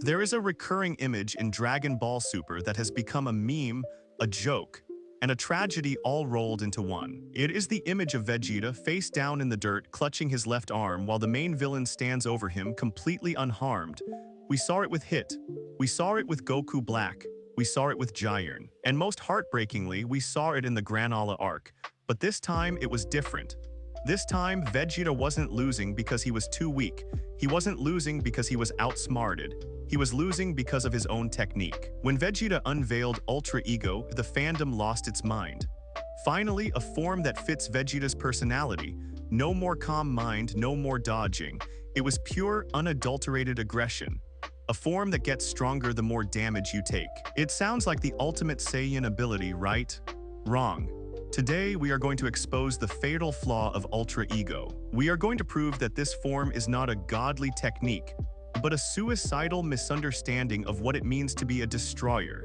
There is a recurring image in Dragon Ball Super that has become a meme, a joke, and a tragedy all rolled into one. It is the image of Vegeta face down in the dirt clutching his left arm while the main villain stands over him completely unharmed. We saw it with Hit. We saw it with Goku Black. We saw it with Jiren. And most heartbreakingly, we saw it in the Granola arc. But this time, it was different. This time, Vegeta wasn't losing because he was too weak. He wasn't losing because he was outsmarted. He was losing because of his own technique. When Vegeta unveiled Ultra Ego, the fandom lost its mind. Finally, a form that fits Vegeta's personality. No more calm mind, no more dodging. It was pure, unadulterated aggression. A form that gets stronger the more damage you take. It sounds like the ultimate Saiyan ability, right? Wrong. Today, we are going to expose the fatal flaw of Ultra Ego. We are going to prove that this form is not a godly technique, but a suicidal misunderstanding of what it means to be a destroyer.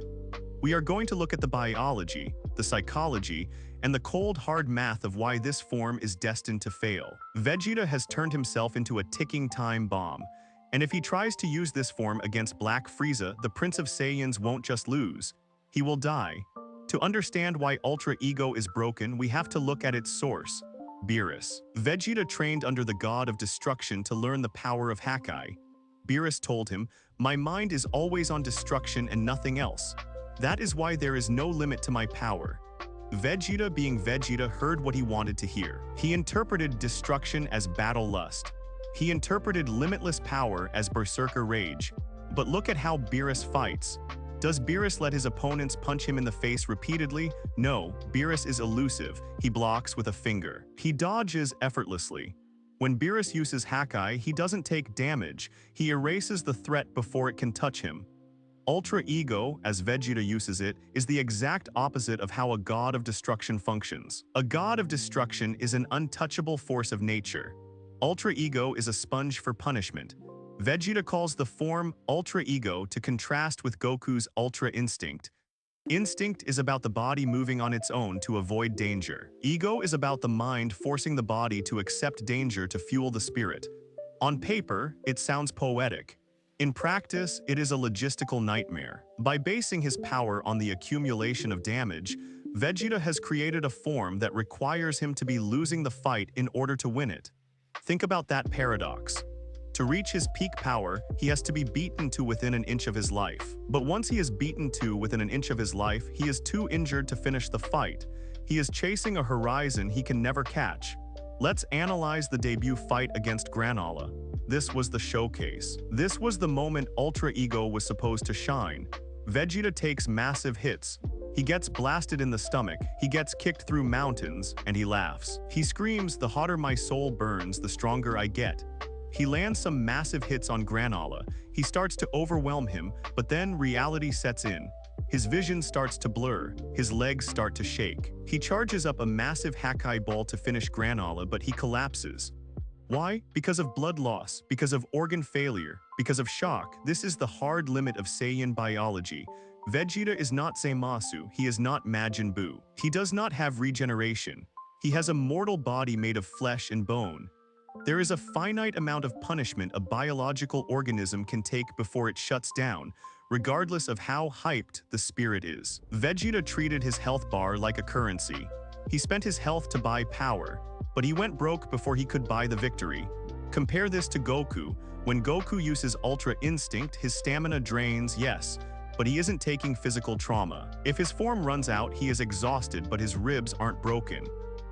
We are going to look at the biology, the psychology, and the cold hard math of why this form is destined to fail. Vegeta has turned himself into a ticking time bomb, and if he tries to use this form against Black Frieza, the Prince of Saiyans won't just lose, he will die. To understand why Ultra Ego is broken, we have to look at its source, Beerus. Vegeta trained under the god of destruction to learn the power of Hakai. Beerus told him, "My mind is always on destruction and nothing else. That is why there is no limit to my power." Vegeta, being Vegeta, heard what he wanted to hear. He interpreted destruction as battle lust. He interpreted limitless power as berserker rage. But look at how Beerus fights. Does Beerus let his opponents punch him in the face repeatedly? No, Beerus is elusive. He blocks with a finger. He dodges effortlessly. When Beerus uses Hakai, he doesn't take damage. He erases the threat before it can touch him. Ultra Ego, as Vegeta uses it, is the exact opposite of how a god of destruction functions. A god of destruction is an untouchable force of nature. Ultra Ego is a sponge for punishment. Vegeta calls the form Ultra Ego to contrast with Goku's Ultra Instinct. Instinct is about the body moving on its own to avoid danger. Ego is about the mind forcing the body to accept danger to fuel the spirit. On paper, it sounds poetic. In practice, it is a logistical nightmare. By basing his power on the accumulation of damage, Vegeta has created a form that requires him to be losing the fight in order to win it. Think about that paradox. To reach his peak power, he has to be beaten to within an inch of his life. But once he is beaten to within an inch of his life, he is too injured to finish the fight. He is chasing a horizon he can never catch. Let's analyze the debut fight against Granola. This was the showcase. This was the moment Ultra Ego was supposed to shine. Vegeta takes massive hits. He gets blasted in the stomach, he gets kicked through mountains, and he laughs. He screams, "The hotter my soul burns, the stronger I get." He lands some massive hits on Granola. He starts to overwhelm him, but then reality sets in. His vision starts to blur. His legs start to shake. He charges up a massive Hakai ball to finish Granola, but he collapses. Why? Because of blood loss, because of organ failure, because of shock. This is the hard limit of Saiyan biology. Vegeta is not Zamasu, he is not Majin Buu. He does not have regeneration. He has a mortal body made of flesh and bone. There is a finite amount of punishment a biological organism can take before it shuts down, regardless of how hyped the spirit is. Vegeta treated his health bar like a currency. He spent his health to buy power, but he went broke before he could buy the victory. Compare this to Goku. When Goku uses Ultra Instinct, his stamina drains, yes, but he isn't taking physical trauma. If his form runs out, he is exhausted, but his ribs aren't broken.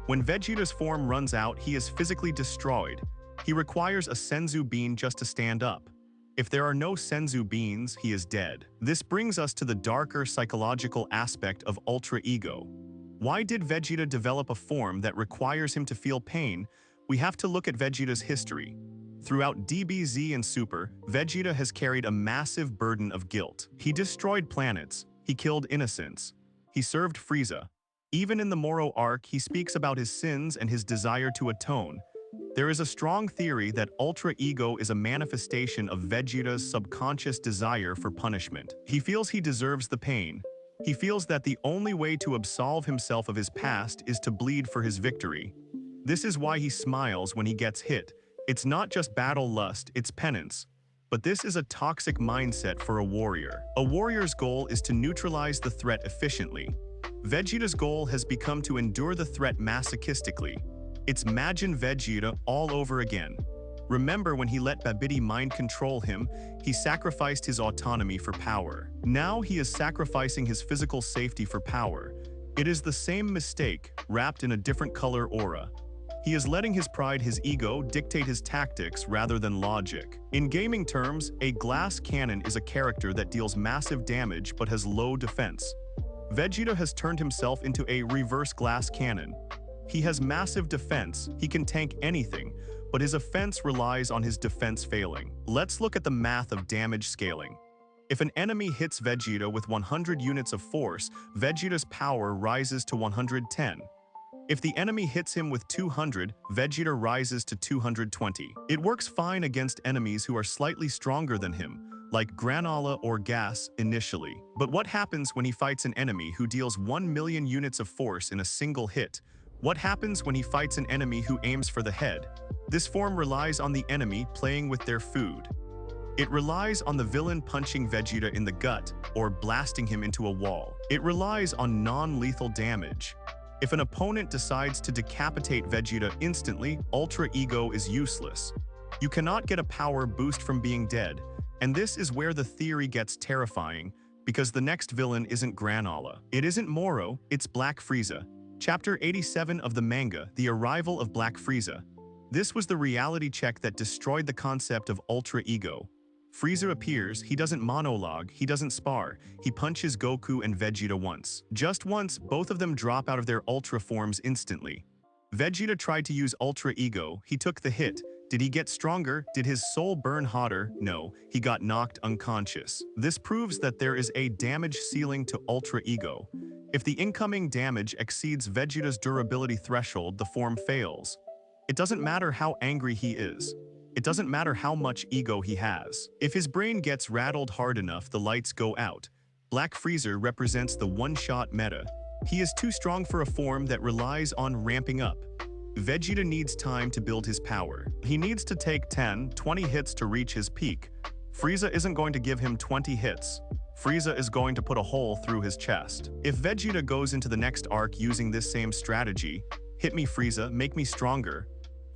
When Vegeta's form runs out, he is physically destroyed. He requires a Senzu bean just to stand up. If there are no Senzu beans, he is dead. This brings us to the darker psychological aspect of Ultra Ego. Why did Vegeta develop a form that requires him to feel pain? We have to look at Vegeta's history. Throughout DBZ and Super, Vegeta has carried a massive burden of guilt. He destroyed planets. He killed innocents. He served Frieza. Even in the Moro arc, he speaks about his sins and his desire to atone. There is a strong theory that Ultra Ego is a manifestation of Vegeta's subconscious desire for punishment. He feels he deserves the pain. He feels that the only way to absolve himself of his past is to bleed for his victory. This is why he smiles when he gets hit. It's not just battle lust, it's penance. But this is a toxic mindset for a warrior. A warrior's goal is to neutralize the threat efficiently. Vegeta's goal has become to endure the threat masochistically. It's Majin Vegeta all over again. Remember when he let Babidi mind control him, he sacrificed his autonomy for power. Now he is sacrificing his physical safety for power. It is the same mistake, wrapped in a different color aura. He is letting his pride, his ego, dictate his tactics rather than logic. In gaming terms, a glass cannon is a character that deals massive damage but has low defense. Vegeta has turned himself into a reverse glass cannon. He has massive defense, he can tank anything, but his offense relies on his defense failing. Let's look at the math of damage scaling. If an enemy hits Vegeta with 100 units of force, Vegeta's power rises to 110. If the enemy hits him with 200, Vegeta rises to 220. It works fine against enemies who are slightly stronger than him, like Granola or Gas initially. But what happens when he fights an enemy who deals 1 million units of force in a single hit? What happens when he fights an enemy who aims for the head? This form relies on the enemy playing with their food. It relies on the villain punching Vegeta in the gut or blasting him into a wall. It relies on non-lethal damage. If an opponent decides to decapitate Vegeta instantly, Ultra Ego is useless. You cannot get a power boost from being dead, and this is where the theory gets terrifying, because the next villain isn't Granola. It isn't Moro, it's Black Frieza. Chapter 87 of the manga, The Arrival of Black Frieza. This was the reality check that destroyed the concept of Ultra Ego. Frieza appears, he doesn't monologue, he doesn't spar, he punches Goku and Vegeta once. Just once, both of them drop out of their Ultra forms instantly. Vegeta tried to use Ultra Ego, he took the hit. Did he get stronger? Did his soul burn hotter? No, he got knocked unconscious. This proves that there is a damage ceiling to Ultra Ego. If the incoming damage exceeds Vegeta's durability threshold, the form fails. It doesn't matter how angry he is. It doesn't matter how much ego he has. If his brain gets rattled hard enough, the lights go out. Black Frieza represents the one-shot meta. He is too strong for a form that relies on ramping up. Vegeta needs time to build his power. He needs to take 10, 20 hits to reach his peak. Frieza isn't going to give him 20 hits. Frieza is going to put a hole through his chest. If Vegeta goes into the next arc using this same strategy, hit me Frieza, make me stronger,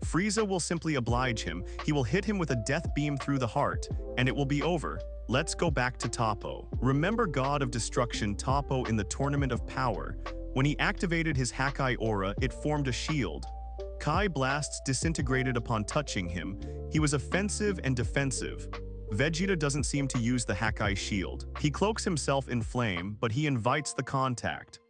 Frieza will simply oblige him, he will hit him with a death beam through the heart, and it will be over. Let's go back to Toppo. Remember God of Destruction Toppo in the Tournament of Power? When he activated his Hakai aura, it formed a shield. Kai blasts disintegrated upon touching him. He was offensive and defensive. Vegeta doesn't seem to use the Hakai shield. He cloaks himself in flame, but he invites the contact.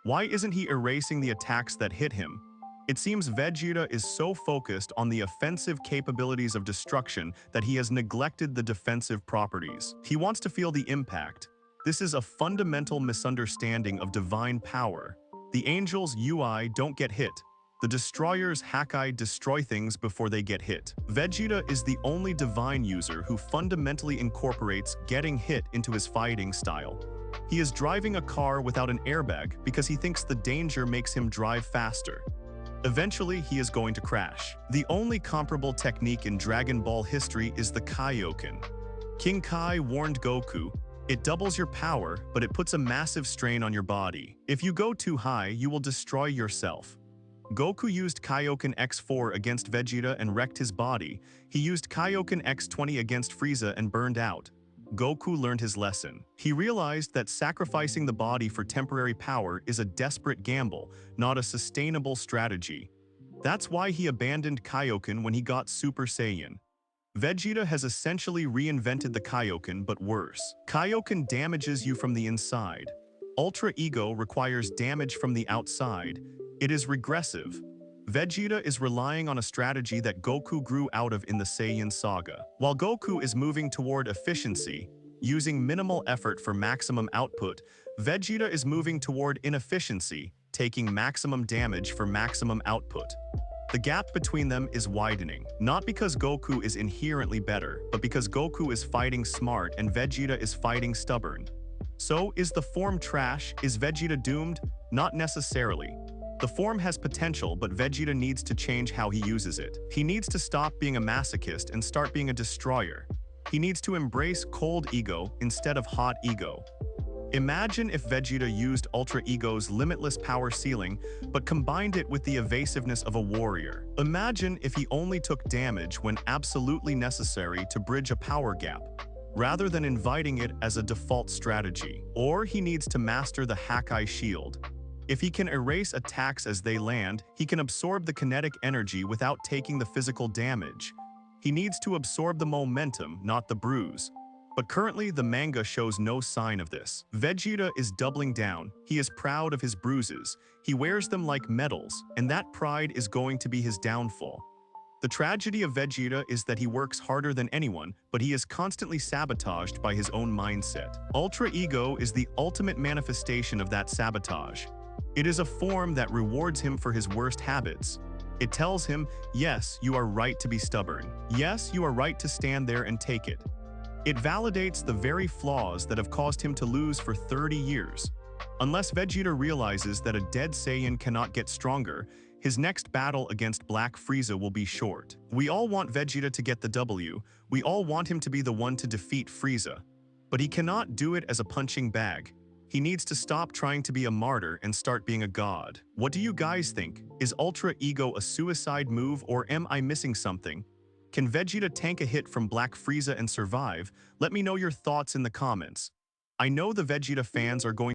Why isn't he erasing the attacks that hit him? It seems Vegeta is so focused on the offensive capabilities of destruction that he has neglected the defensive properties. He wants to feel the impact. This is a fundamental misunderstanding of divine power. The Angels' UI don't get hit. The Destroyers' Hakai destroy things before they get hit. Vegeta is the only divine user who fundamentally incorporates getting hit into his fighting style. He is driving a car without an airbag because he thinks the danger makes him drive faster. Eventually, he is going to crash. The only comparable technique in Dragon Ball history is the Kaioken. King Kai warned Goku, "It doubles your power, but it puts a massive strain on your body. If you go too high, you will destroy yourself." Goku used Kaioken X4 against Vegeta and wrecked his body. He used Kaioken X20 against Frieza and burned out. Goku learned his lesson. He realized that sacrificing the body for temporary power is a desperate gamble, not a sustainable strategy. That's why he abandoned Kaioken when he got Super Saiyan. Vegeta has essentially reinvented the Kaioken, but worse. Kaioken damages you from the inside. Ultra Ego requires damage from the outside. It is regressive. Vegeta is relying on a strategy that Goku grew out of in the Saiyan saga. While Goku is moving toward efficiency, using minimal effort for maximum output, Vegeta is moving toward inefficiency, taking maximum damage for maximum output. The gap between them is widening, not because Goku is inherently better, but because Goku is fighting smart and Vegeta is fighting stubborn. So, is the form trash? Is Vegeta doomed? Not necessarily. The form has potential, but Vegeta needs to change how he uses it. He needs to stop being a masochist and start being a destroyer. He needs to embrace cold ego instead of hot ego. Imagine if Vegeta used Ultra Ego's limitless power ceiling, but combined it with the evasiveness of a warrior. Imagine if he only took damage when absolutely necessary to bridge a power gap, rather than inviting it as a default strategy. Or he needs to master the Hakai Shield. If he can erase attacks as they land, he can absorb the kinetic energy without taking the physical damage. He needs to absorb the momentum, not the bruise. But currently, the manga shows no sign of this. Vegeta is doubling down. He is proud of his bruises. He wears them like medals, and that pride is going to be his downfall. The tragedy of Vegeta is that he works harder than anyone, but he is constantly sabotaged by his own mindset. Ultra Ego is the ultimate manifestation of that sabotage. It is a form that rewards him for his worst habits. It tells him, yes, you are right to be stubborn. Yes, you are right to stand there and take it. It validates the very flaws that have caused him to lose for 30 years. Unless Vegeta realizes that a dead Saiyan cannot get stronger, his next battle against Black Frieza will be short. We all want Vegeta to get the W. We all want him to be the one to defeat Frieza. But he cannot do it as a punching bag. He needs to stop trying to be a martyr and start being a god. What do you guys think? Is Ultra Ego a suicide move, or am I missing something? Can Vegeta tank a hit from Black Frieza and survive? Let me know your thoughts in the comments. I know the Vegeta fans are going